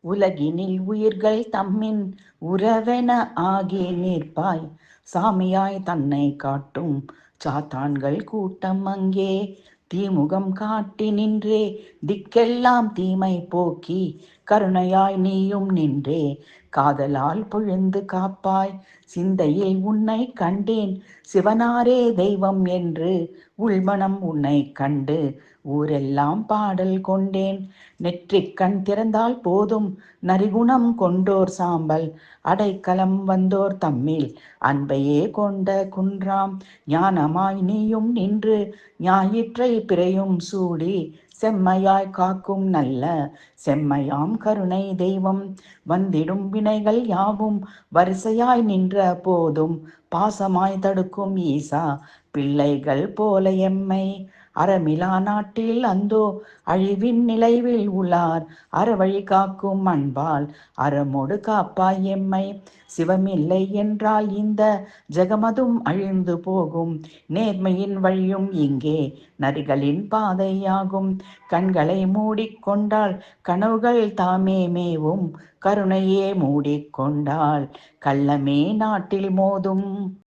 உலகினில் உயிர்கள் தம்மின் உறவென ஆகி நிற்பாய். சாமியாய் தன்னை காட்டும் சாத்தான்கள் கூட்டம் அங்கே தீமுகம் காட்டி நின்றே திக்கெல்லாம் தீமை போக்கி கருணையாய் நீயும் நின்றே காதலால் பொழுந்து காப்பாய். சிந்தையில் உன்னை கண்டேன் சிவனாரே தெய்வம் என்று உள்மனம் உன்னை கண்டு ஊரெல்லாம் பாடல் கொண்டேன். நெற்றிக் கண் திறந்தால் போதும் நரிகுணம் கொண்டோர் சாம்பல் அடைக்கலம் வந்தோர் தம்மில் அன்பையே கொண்ட குன்றாம். ஞானமாய் நீயும் நின்று ஞாயிற்றை பிறையும் சூடி செம்மையாய் காக்கும் நல்ல செம்மையாம் கருணை தெய்வம். வந்திடும் வினைகள் யாவும் வரிசையாய் நின்ற போதும் பாசமாய் தடுக்கும் ஈசா பிள்ளைகள் போல எம்மை. அறமிலா நாட்டில் அந்தோ அழிவின் நிலைவில் உளார் அறவழி காக்கும் அன்பால் அறமோடு காப்பாய் எம்மை. சிவமில்லை என்றால் இந்த ஜெகமதும் அழிந்து போகும். நேர்மையின் வழியும் இங்கே நரிகளின் பாதையாகும். கண்களை மூடிக்கொண்டால் கனவுகள் தாமே மேவும் கருணையே மூடிக்கொண்டால் கள்ளமே நாட்டில் மோதும்.